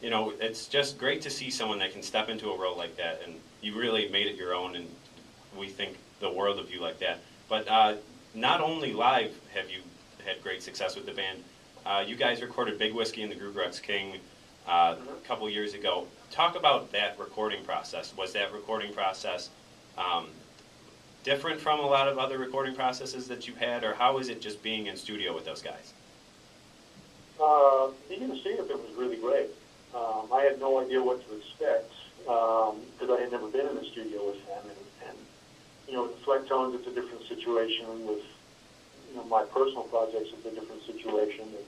you know, it's just great to see someone that can step into a role like that, and you really made it your own, and we think the world of you like that. But not only live have you had great success with the band, you guys recorded Big Whiskey and the Grooverux King a couple years ago. Talk about that recording process. Was that recording process different from a lot of other recording processes that you've had, or how is it just being in studio with those guys? Being in the studio with them was really great. I had no idea what to expect because I had never been in the studio with them, and you know, with the Flecktones, it's a different situation. With my personal projects, it's a different situation. And,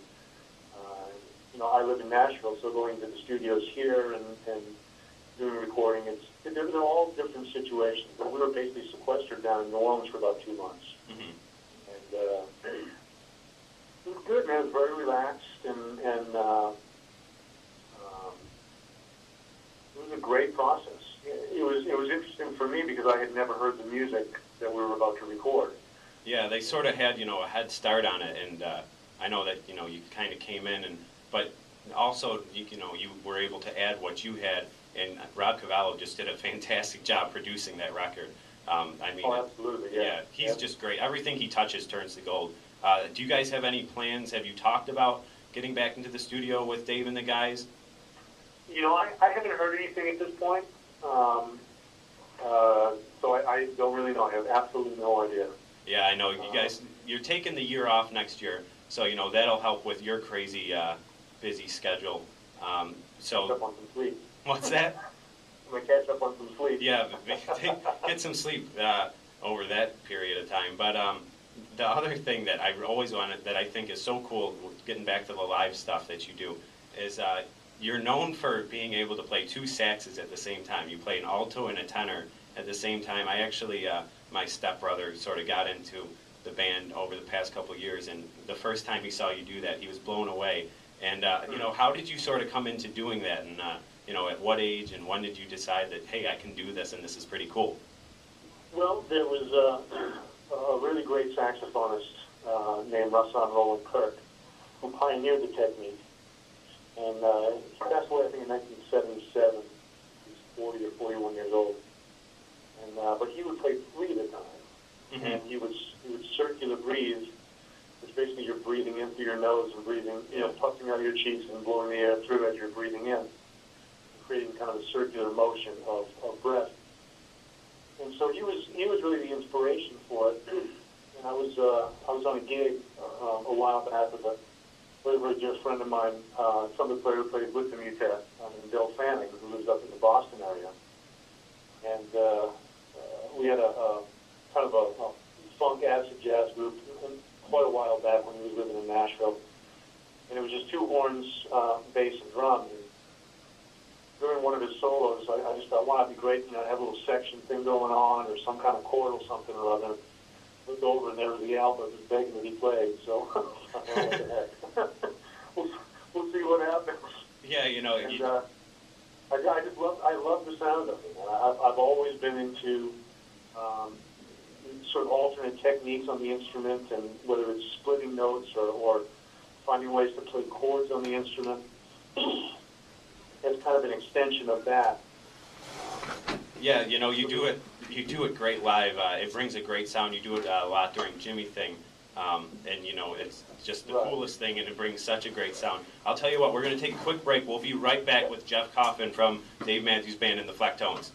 I live in Nashville, so going to the studios here and doing recording, they're all different situations. But we were basically sequestered down in New Orleans for about 2 months. Mm-hmm. And it was good, man. It was very relaxed, and it was a great process. It was interesting for me because I had never heard the music that we were about to record. Yeah, they sort of had a head start on it, and I know that you kind of came in, but also you were able to add what you had, and Rob Cavallo just did a fantastic job producing that record. I mean, oh, absolutely, yeah. He's just great. Everything he touches turns to gold. Do you guys have any plans? Have you talked about getting back into the studio with Dave and the guys? I haven't heard anything at this point, so I don't really know. I have absolutely no idea. Yeah, I know. You guys, you're taking the year off next year, so that'll help with your crazy busy schedule. Catch up on some sleep. What's that? I'm going to catch up on some sleep. Yeah, get some sleep over that period of time. But the other thing that I always wanted, that I think is so cool, getting back to the live stuff that you do, is you're known for being able to play 2 saxes at the same time. You play an alto and a tenor at the same time. I actually, my stepbrother sort of got into the band over the past couple of years, and the first time he saw you do that, he was blown away. And how did you sort of come into doing that? And at what age and when did you decide that, hey, I can do this and this is pretty cool? Well, there was a really great saxophonist named Rahsaan Roland Kirk who pioneered the technique. And he passed away, I think, in 1977. He's 40 or 41 years old. And but he would play 3 at a time. Mm-hmm. And he would circular breathe, which basically you're breathing in through your nose and breathing, puffing out of your cheeks and blowing the air through as you're breathing in, creating kind of a circular motion of breath. And so he was really the inspiration for it. And I was on a gig a while back with a very dear friend of mine, trumpet player who played with the Mutet, named Bill Fanning, who lives up in the Boston area. And we had a kind of a funk acid jazz group quite a while back when he was living in Nashville. And it was just 2 horns, bass, and drums. And during one of his solos, I just thought, wow, it'd be great, have a little section thing going on or some kind of chord or something or other. Looked over and there was the Albert was begging that he played. So what the heck? we'll see what happens. Yeah, And, I love the sound of it. I've always been into sort of alternate techniques on the instrument, and whether it's splitting notes or finding ways to play chords on the instrument. It's kind of an extension of that. Yeah, you do it great live. It brings a great sound. You do it a lot during Jimmy Thing, and it's just the coolest thing, and it brings such a great sound. I'll tell you what, we're going to take a quick break. We'll be right back with Jeff Coffin from Dave Matthews Band and the Flecktones.